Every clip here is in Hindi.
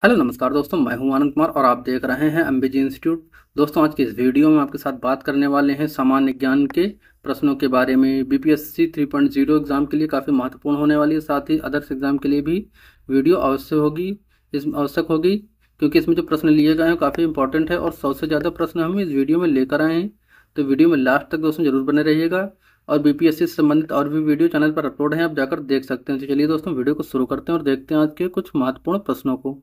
हेलो नमस्कार दोस्तों, मैं हूं आनंद कुमार और आप देख रहे हैं एमबीजी इंस्टीट्यूट। दोस्तों, आज की इस वीडियो में आपके साथ बात करने वाले हैं सामान्य ज्ञान के प्रश्नों के बारे में। बीपीएससी 3.0 एग्जाम के लिए काफ़ी महत्वपूर्ण होने वाली है, साथ ही अदर्स एग्जाम के लिए भी वीडियो आवश्यक होगी, क्योंकि इसमें जो प्रश्न लिए गए हैं काफ़ी इंपॉर्टेंट है और 100 से ज़्यादा प्रश्न हम इस वीडियो में लेकर आए हैं। तो वीडियो में लास्ट तक दोस्तों जरूर बने रहिएगा। और बीपीएससी से संबंधित और भी वीडियो चैनल पर अपलोड हैं, आप जाकर देख सकते हैं। तो चलिए दोस्तों, वीडियो को शुरू करते हैं और देखते हैं आज के कुछ महत्वपूर्ण प्रश्नों को।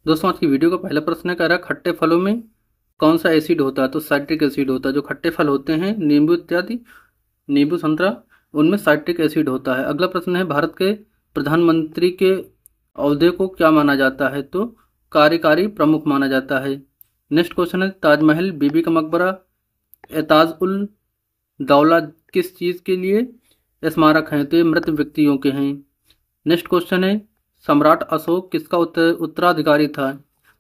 दोस्तों, आज की वीडियो का पहला प्रश्न कह रहा है खट्टे फलों में कौन सा एसिड होता है? तो साइट्रिक एसिड होता है। जो खट्टे फल होते हैं, नींबू इत्यादि, नींबू संतरा, उनमें साइट्रिक एसिड होता है। अगला प्रश्न है भारत के प्रधानमंत्री के ओहदे को क्या माना जाता है? तो कार्यकारी प्रमुख माना जाता है। नेक्स्ट क्वेश्चन है ताजमहल, बीबी का मकबरा, एताज उल दौला किस चीज़ के लिए स्मारक हैं? तो ये मृत व्यक्तियों के हैं। नेक्स्ट क्वेश्चन है सम्राट अशोक किसका उत्तराधिकारी था?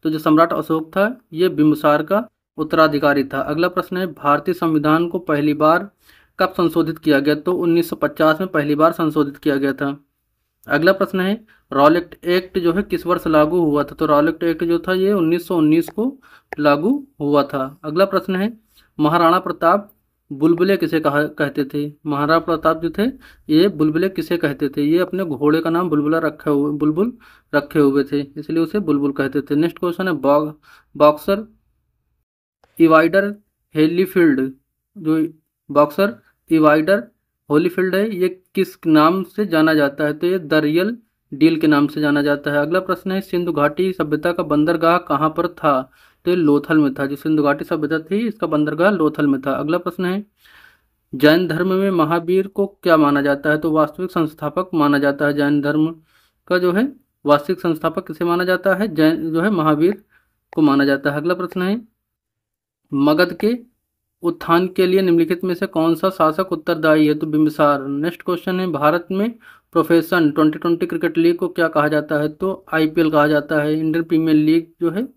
तो जो सम्राट अशोक था ये बिंबिसार का उत्तराधिकारी था। अगला प्रश्न है भारतीय संविधान को पहली बार कब संशोधित किया गया? तो 1950 में पहली बार संशोधित किया गया था। अगला प्रश्न है रॉलेट एक्ट जो है किस वर्ष लागू हुआ था? तो रॉलेट एक्ट जो था ये 1919 को लागू हुआ था। अगला प्रश्न है महाराणा प्रताप बुलबुले किसे कहते थे? महाराणा प्रताप जो थे ये बुलबुले किसे कहते थे? ये अपने घोड़े का नाम बुलबुल रखे हुए थे, इसलिए उसे बुलबुल कहते थे। नेक्स्ट क्वेश्चन है बॉक्सर इवाइडर हेलीफील्ड, जो बॉक्सर इवाइडर होलीफील्ड है ये किस नाम से जाना जाता है? तो ये द रियल डील के नाम से जाना जाता है। अगला प्रश्न है सिंधु घाटी सभ्यता का बंदरगाह कहाँ पर था? तो ये लोथल में था। जो सिंधु घाटी सभ्यता थी इसका बंदरगाह लोथल में था। अगला प्रश्न है जैन धर्म में महावीर को क्या माना जाता है? तो वास्तविक संस्थापक माना जाता है। जैन धर्म का जो है वास्तविक संस्थापक किसे माना जाता है? जैन जो है महावीर को माना जाता है। अगला प्रश्न है मगध के उत्थान के लिए निम्नलिखित में से कौन सा शासक उत्तरदायी है? तो बिंबिसार। नेक्स्ट क्वेश्चन है भारत में प्रोफेशन 2020 क्रिकेट लीग को क्या कहा जाता है? तो आईपीएल कहा जाता है। इंडियन प्रीमियर लीग जो है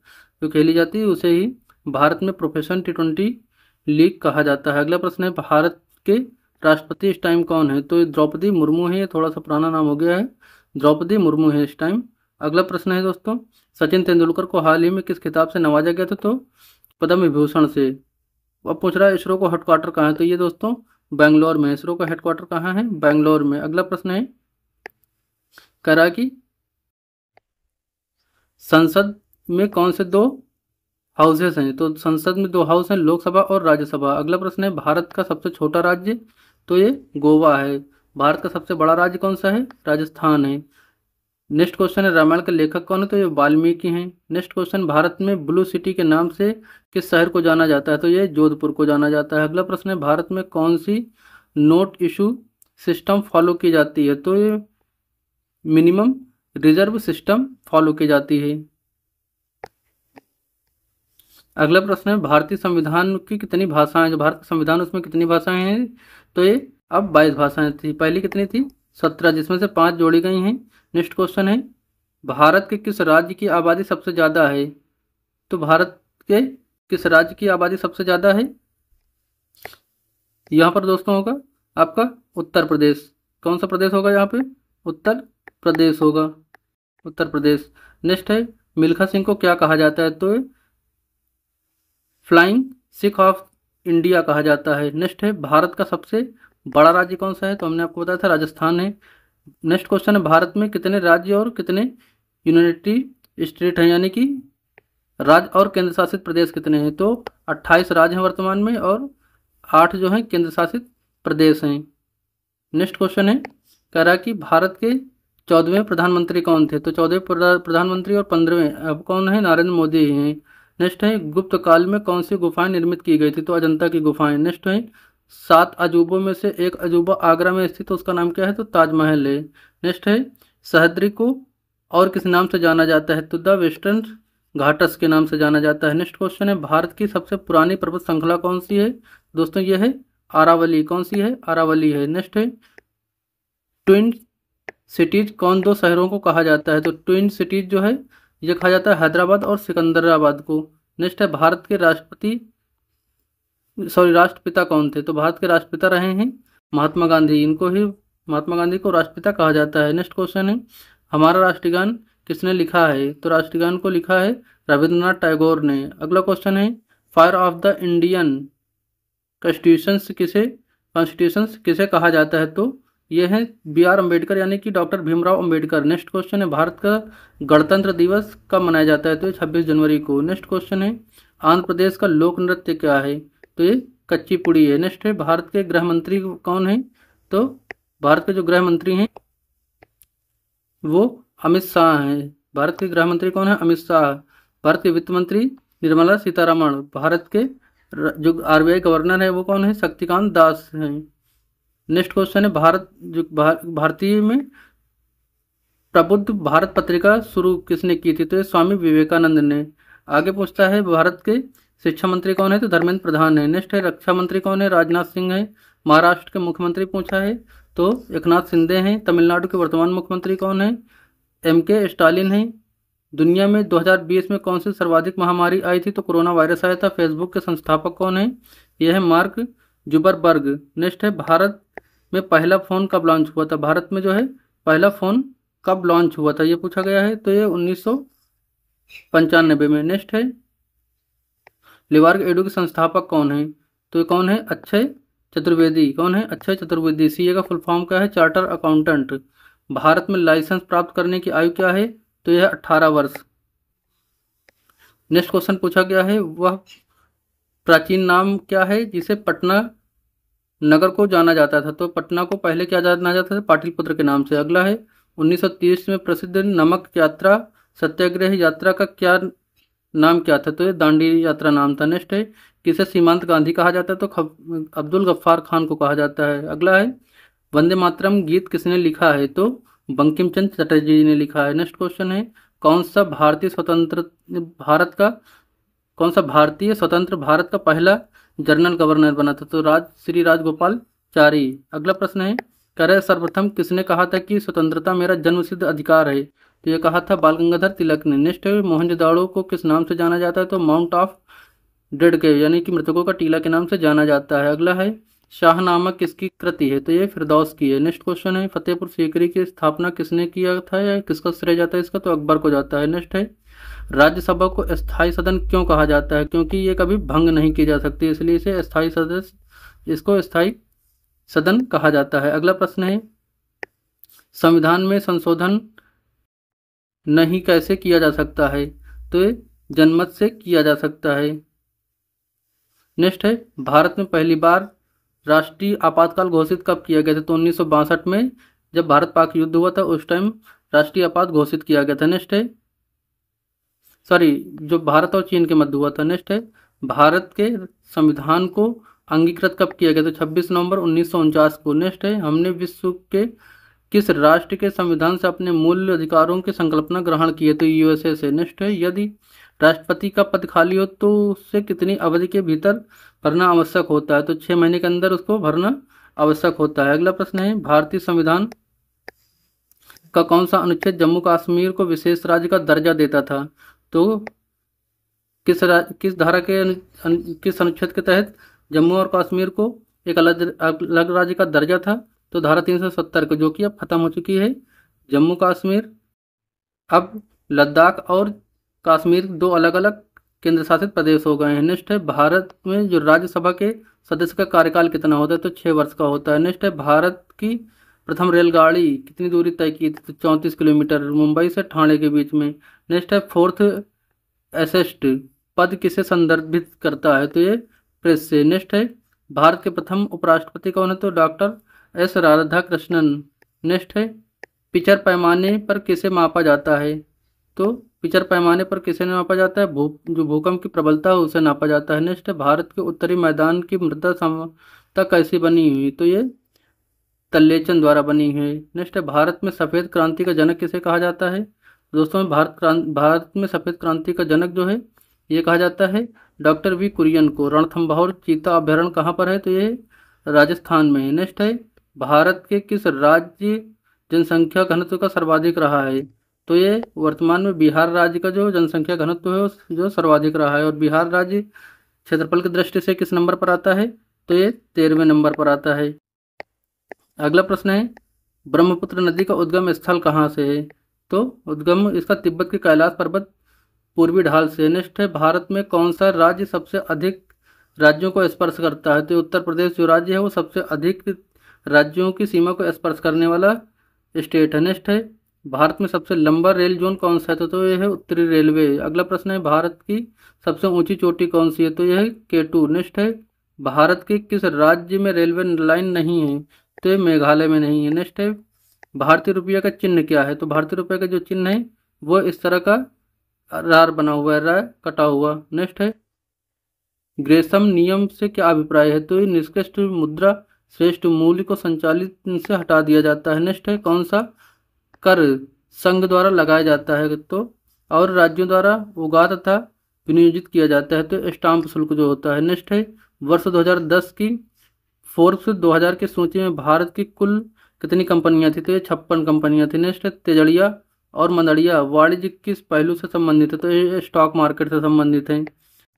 जो खेली जाती है उसे ही भारत में प्रोफेशन T20 लीग कहा जाता है। अगला प्रश्न है भारत के राष्ट्रपति इस टाइम कौन है? तो द्रौपदी मुर्मू है, ये थोड़ा सा पुराना नाम हो गया है, द्रौपदी मुर्मू है इस टाइम। अगला प्रश्न है दोस्तों सचिन तेंदुलकर को हाल ही में किस खिताब से नवाजा गया था? तो पद्म विभूषण से। अब पूछ रहा है इसरो को हेडक्वार्टर कहाँ है? तो ये दोस्तों बेंगलोर में। इसरो का हेडक्वार्टर कहाँ है? बेंगलोर में। अगला प्रश्न है कह रहा कि संसद में कौन से दो हाउसेस हैं? तो संसद में दो हाउस हैं, लोकसभा और राज्यसभा। अगला प्रश्न है भारत का सबसे छोटा राज्य? तो ये गोवा है। भारत का सबसे बड़ा राज्य कौन सा है? राजस्थान है। नेक्स्ट क्वेश्चन है रामायण के लेखक कौन है? तो ये वाल्मीकि हैं। नेक्स्ट क्वेश्चन भारत में ब्लू सिटी के नाम से किस शहर को जाना जाता है? तो ये जोधपुर को जाना जाता है। अगला प्रश्न है भारत में कौन सी नोट इशू सिस्टम फॉलो की जाती है? तो ये मिनिमम रिजर्व सिस्टम फॉलो की जाती है। अगला प्रश्न है भारतीय संविधान की कितनी भाषाएं? जो भारत का संविधान उसमें कितनी भाषाएं हैं? तो ये अब 22 भाषाएं थी, पहली कितनी थी? 17, जिसमें से 5 जोड़ी गई हैं। नेक्स्ट क्वेश्चन है भारत के किस राज्य की आबादी सबसे ज़्यादा है? तो भारत के किस राज्य की आबादी सबसे ज़्यादा है? यहाँ पर दोस्तों होगा आपका उत्तर प्रदेश। कौन सा प्रदेश होगा यहाँ पे? उत्तर प्रदेश होगा, उत्तर प्रदेश। नेक्स्ट है मिल्खा सिंह को क्या कहा जाता है? तो फ्लाइंग सिख ऑफ इंडिया कहा जाता है। नेक्स्ट है भारत का सबसे बड़ा राज्य कौन सा है? तो हमने आपको बताया था राजस्थान है। नेक्स्ट क्वेश्चन है भारत में कितने राज्य और कितने यूनिटी स्टेट हैं, यानी कि राज्य और केंद्र शासित प्रदेश कितने हैं? तो 28 राज्य हैं वर्तमान में और 8 जो हैं केंद्र शासित प्रदेश हैं। नेक्स्ट क्वेश्चन है कह रहा है कि भारत के 14वें प्रधानमंत्री कौन थे? तो 14वें प्रधानमंत्री और 15वें अब कौन है? नरेंद्र मोदी ही हैं। नेक्स्ट है गुप्त काल में कौन सी गुफाएं निर्मित की गई थी? तो अजंता की गुफाएं। नेक्स्ट है 7 अजूबों में से एक अजूबा आगरा में स्थित, तो उसका नाम क्या है? तो ताजमहल है। नेक्स्ट है सह्याद्री को और किस नाम से जाना जाता है? तो द वेस्टर्न घाटस के नाम से जाना जाता है। नेक्स्ट क्वेश्चन है भारत की सबसे पुरानी पर्वत श्रृंखला कौन सी है? दोस्तों ये है अरावली। कौन सी है? अरावली है। नेक्स्ट है ट्विन सिटीज कौन दो शहरों को कहा जाता है? तो ट्विन सिटीज जो है ये कहा जाता है हैदराबाद और सिकंदराबाद को। नेक्स्ट है भारत के राष्ट्रपिता कौन थे? तो भारत के राष्ट्रपिता रहे हैं महात्मा गांधी। इनको ही महात्मा गांधी को राष्ट्रपिता कहा जाता है। नेक्स्ट क्वेश्चन है, हमारा राष्ट्रगान किसने लिखा है? तो राष्ट्रगान को लिखा है रविंद्रनाथ टैगोर ने। अगला क्वेश्चन है, father of the Indian constitution किसे कहा जाता है? तो ये है B.R. अम्बेडकर यानी कि doctor Bhimrao Ambedkar. Next question है, भारत का गणतंत्र दिवस कब मनाया जाता है? तो ये 26 जनवरी को। नेक्स्ट क्वेश्चन है, आंध्र प्रदेश का लोक नृत्य क्या है? तो ये कच्चीपुड़ी है। नेक्स्ट है, भारत के गृह मंत्री कौन है? तो भारत के जो गृह मंत्री हैं वो अमित शाह हैं। भारत के गृह मंत्री कौन है? अमित शाह। भारत के वित्त मंत्री निर्मला सीतारमण। भारत के जो RBI गवर्नर है वो कौन है? शक्तिकांत दास हैं। नेक्स्ट क्वेश्चन है, भारतीय में प्रबुद्ध भारत पत्रिका शुरू किसने की थी? तो ये स्वामी विवेकानंद ने। आगे पूछता है, भारत के शिक्षा मंत्री कौन है? तो धर्मेंद्र प्रधान है। नेक्स्ट है, रक्षा मंत्री कौन है? राजनाथ सिंह है। महाराष्ट्र के मुख्यमंत्री पूछा है तो एकनाथ शिंदे हैं। तमिलनाडु के वर्तमान मुख्यमंत्री कौन है? MK स्टालिन है। दुनिया में 2020 में कौन सी सर्वाधिक महामारी आई थी? तो कोरोना वायरस आया था। फेसबुक के संस्थापक कौन है? यह है मार्क जुबरबर्ग। नेक्स्ट है, भारत में पहला फ़ोन कब लॉन्च हुआ था? भारत में जो है पहला फ़ोन कब लॉन्च हुआ था ये पूछा गया है। तो ये 1995 में। नेक्स्ट है, लिबार्ग एडू के संस्थापक कौन है? तो ये कौन है? अक्षय चतुर्वेदी। कौन है? अक्षय चतुर्वेदी। CA का फुल फॉर्म क्या है? Charter accountant. भारत में लाइसेंस प्राप्त करने की आयु क्या है? तो यह 18 वर्ष। नेक्स्ट क्वेश्चन पूछा गया है, वह प्राचीन नाम क्या है जिसे पटना नगर को जाना जाता था? तो पटना को पहले क्या जाना जाता था? पाटलिपुत्र के नाम से। अगला है, 1930 में प्रसिद्ध नमक यात्रा सत्याग्रह यात्रा का क्या नाम क्या था? तो ये दांडी यात्रा नाम था। नेक्स्ट है, किसे सीमांत गांधी कहा जाता है? तो अब्दुल गफ्फार खान को कहा जाता है। अगला है, वंदे मातरम गीत किसने लिखा है? तो बंकिम चंद्र चटर्जी ने लिखा है। नेक्स्ट क्वेश्चन है, कौन सा भारतीय स्वतंत्र भारत का पहला जनरल गवर्नर बना था? तो श्री राजगोपालाचारी। अगला प्रश्न है, कह सर्वप्रथम किसने कहा था कि स्वतंत्रता मेरा जन्मसिद्ध अधिकार है? तो ये कहा था बाल गंगाधर तिलक ने। नेक्स्ट है, मोहनजोदाड़ो को किस नाम से जाना जाता है? तो माउंट ऑफ डेड के यानी कि मृतकों का टीला के नाम से जाना जाता है। अगला है, शाहनामा किसकी कृति है? तो ये फिरदौस की है। नेक्स्ट क्वेश्चन है, फतेहपुर सीकरी की स्थापना किसने किया था या किसका श्रेय जाता है इसका? तो अकबर को जाता है। नेक्स्ट है, राज्यसभा को स्थायी सदन क्यों कहा जाता है? क्योंकि ये कभी भंग नहीं की जा सकती, इसलिए इसको स्थायी सदन कहा जाता है। अगला प्रश्न है, संविधान में संशोधन नहीं कैसे किया जा सकता है? तो ये जनमत से किया जा सकता है। नेक्स्ट है, भारत में पहली बार राष्ट्रीय आपातकाल घोषित कब किया गया था? तो 1962 में जब भारत पाक युद्ध हुआ था उस टाइम राष्ट्रीय आपात घोषित किया गया था। नेक्स्ट है, जो भारत और चीन के मध्य हुआ था। नेक्स्ट है, भारत के संविधान को अंगीकृत कब किया गया? तो 26 नवंबर 1949 को। नेक्स्ट है, हमने विश्व के किस राष्ट्र के संविधान से अपने मूल अधिकारों की संकल्पना ग्रहण की है? तो USA से। नेक्स्ट है, यदि राष्ट्रपति का पद खाली हो तो उससे कितनी अवधि के भीतर भरना आवश्यक होता है? तो 6 महीने के अंदर उसको भरना आवश्यक होता है। अगला प्रश्न है, भारतीय संविधान का कौन सा अनुच्छेद जम्मू कश्मीर को विशेष राज्य का दर्जा देता था? तो किस अनुच्छेद के तहत जम्मू और कश्मीर को एक अलग राज्य का दर्जा था? तो धारा 370 को, जो कि अब खत्म हो चुकी है। जम्मू कश्मीर अब लद्दाख और कश्मीर दो अलग अलग केंद्र शासित प्रदेश हो गए हैं। नेक्स्ट है, भारत में जो राज्यसभा के सदस्य का कार्यकाल कितना होता है? तो 6 वर्ष का होता है। नेक्स्ट है, भारत की प्रथम रेलगाड़ी कितनी दूरी तय की थी? तो 34 किलोमीटर, मुंबई से ठाणे के बीच में। नेक्स्ट है, फोर्थ एसेस्ट पद किसे संदर्भित करता है? तो ये प्रेस से। नेक्स्ट है, भारत के प्रथम उपराष्ट्रपति कौन है? तो डॉक्टर S राधाकृष्णन। नेक्स्ट है, पिचर पैमाने पर किसे मापा जाता है? तो पिचर पैमाने पर किसे नापा जाता है? जो भूकंप की प्रबलता है उसे नापा जाता है। नेक्स्ट है, भारत के उत्तरी मैदान की मृदा समतलता कैसी बनी हुई? तो ये तल्लेचन द्वारा बनी है। नेक्स्ट है, भारत में सफ़ेद क्रांति का जनक किसे कहा जाता है? दोस्तों, भारत में सफ़ेद क्रांति का जनक जो है ये कहा जाता है डॉक्टर V कुरियन को। रणथंभौर चीता अभ्यारण्य कहाँ पर है? तो ये राजस्थान में है। नेक्स्ट है, भारत के किस राज्य जनसंख्या घनत्व का सर्वाधिक रहा है? तो ये वर्तमान में बिहार राज्य का जो जनसंख्या घनत्व है जो सर्वाधिक रहा है। और बिहार राज्य क्षेत्रफल की दृष्टि से किस नंबर पर आता है? तो ये 13वें नंबर पर आता है। अगला प्रश्न है, ब्रह्मपुत्र नदी का उद्गम स्थल कहाँ से है? तो उद्गम इसका तिब्बत के कैलाश पर्वत पूर्वी ढाल से। नेक्स्ट है, भारत में कौन सा राज्य सबसे अधिक राज्यों को स्पर्श करता है? तो उत्तर प्रदेश जो राज्य है वो सबसे अधिक राज्यों की सीमा को स्पर्श करने वाला स्टेट है। नेक्स्ट है, भारत में सबसे लंबा रेल जोन कौन सा है? तो यह है उत्तरी रेलवे। अगला प्रश्न है, भारत की सबसे ऊंची चोटी कौन सी है? तो यह है केटू। नेक्स्ट है, भारत के किस राज्य में रेलवे लाइन नहीं है? तो ये मेघालय में नहीं है। नेक्स्ट है, भारतीय रुपये का चिन्ह क्या है? तो भारतीय रुपये का जो चिन्ह है वो इस तरह का रार बना हुआ है, राय कटा हुआ। नेक्स्ट है, ग्रेसम नियम से क्या अभिप्राय है? तो ये निष्कृष्ट मुद्रा श्रेष्ठ मूल्य को संचालित से हटा दिया जाता है। नेक्स्ट है, कौन सा कर संघ द्वारा लगाया जाता है तो और राज्यों द्वारा उगा तथा विनियोजित किया जाता है? तो स्टाम्प शुल्क जो होता है। नेक्स्ट है, वर्ष 2010 की फोर्ब्स 2000 की सूची में भारत की कुल कितनी कंपनियां थी? तो ये 56 कंपनियां थी। नेक्स्ट है, तेजड़िया और मंदड़िया वाणिज्य किस पहलू से संबंधित है? तो ये स्टॉक मार्केट से संबंधित है।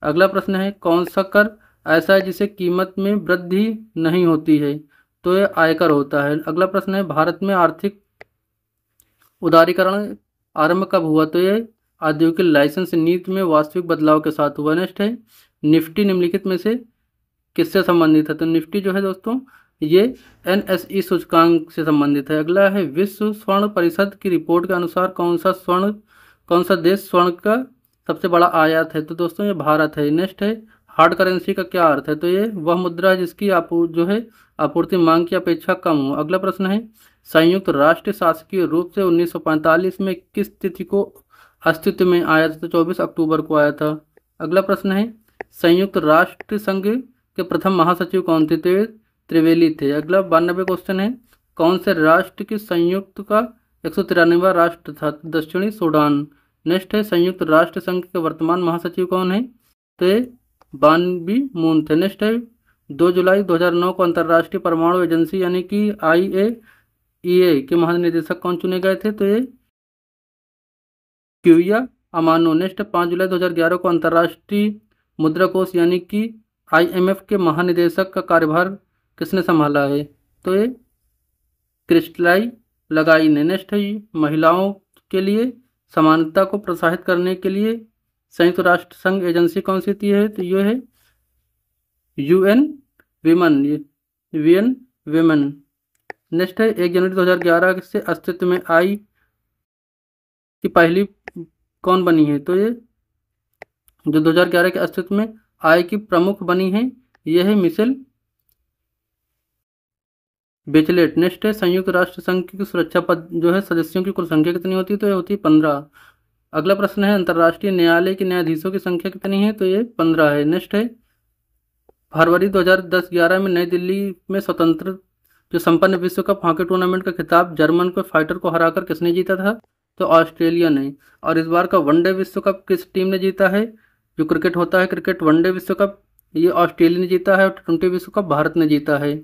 अगला प्रश्न है, कौन सा कर ऐसा है जिसे कीमत में वृद्धि नहीं होती है? तो ये आयकर होता है। अगला प्रश्न है, भारत में आर्थिक उदारीकरण आरंभ कब हुआ? तो ये औद्योगिक लाइसेंस नीति में वास्तविक बदलाव के साथ हुआ। नेक्स्ट है, निफ्टी निम्नलिखित में से किससे संबंधित है? तो निफ्टी जो है दोस्तों ये NSE सूचकांक से संबंधित है। अगला है, विश्व स्वर्ण परिषद की रिपोर्ट के अनुसार कौन सा देश स्वर्ण का सबसे बड़ा आयात है? तो दोस्तों ये भारत है। नेक्स्ट है, हार्ड करेंसी का क्या अर्थ है? तो ये वह मुद्रा है जिसकी आपूर्ति मांग की अपेक्षा कम हो। अगला प्रश्न है, संयुक्त राष्ट्र शासकीय रूप से 1945 में किस तिथि को अस्तित्व में आया था? तो 24 अक्टूबर को आया था। अगला प्रश्न है, संयुक्त राष्ट्र संघ के प्रथम महासचिव कौन थे? तो त्रिवेली थे। अगला 92 क्वेश्चन है, कौन से राष्ट्र की संयुक्त का 193वां राष्ट्र था? दक्षिणी सूडान। नेक्स्ट है, संयुक्त राष्ट्र संघ के वर्तमान महासचिव कौन है? तो ये बान बी मून थे। नेक्स्ट है, 2 जुलाई 2009 को अंतर्राष्ट्रीय परमाणु एजेंसी यानी कि IAEA के महानिदेशक कौन चुने गए थे? तो ये क्यूया अमानो। नेक्स्ट है, 5 जुलाई 2011 को अंतर्राष्ट्रीय मुद्रा कोष यानी कि IMF के महानिदेशक का कार्यभार किसने संभाला है? तो ये क्रिस्टलाई लगाई ने। नेक्स्ट है, महिलाओं के लिए समानता को प्रोत्साहित करने के लिए संयुक्त राष्ट्र संघ एजेंसी कौन सी थी है? तो ये है UN वीमेन। नेक्स्ट है, 1 जनवरी 2011 से अस्तित्व में आई की पहली कौन बनी है? तो ये जो 2011 के अस्तित्व में आई की प्रमुख बनी है यह है मिशेल बेचलेट। नेक्स्ट है, संयुक्त राष्ट्र संघ की सुरक्षा पद जो है सदस्यों की कुल संख्या कितनी होती है? तो ये होती है 15। अगला प्रश्न है, अंतर्राष्ट्रीय न्यायालय के न्यायाधीशों की संख्या कितनी है? तो ये 15 है। नेक्स्ट है, फरवरी 2010-11 में नई दिल्ली में स्वतंत्र जो संपन्न विश्व कप हॉकी टूर्नामेंट का खिताब जर्मन को फाइटर को हराकर किसने जीता था? तो ऑस्ट्रेलिया ने। और इस बार का वनडे विश्व कप किस टीम ने जीता है? जो क्रिकेट होता है, क्रिकेट वनडे विश्व कप, ये ऑस्ट्रेलिया ने जीता है। और T20 विश्व कप भारत ने जीता है।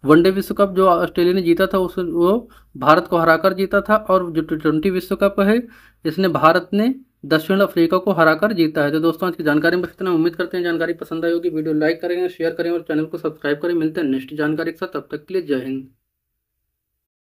वनडे विश्व कप जो ऑस्ट्रेलिया ने जीता था वो भारत को हराकर जीता था। और जो T20 विश्व कप है इसने भारत ने दक्षिण अफ्रीका को हराकर जीता है। तो दोस्तों आज की जानकारी में बस इतना। उम्मीद करते हैं जानकारी पसंद आई होगी। वीडियो लाइक करें, शेयर करें और चैनल को सब्सक्राइब करें। मिलते हैं नेक्स्ट जानकारी के साथ, तब तक के लिए जय हिंद।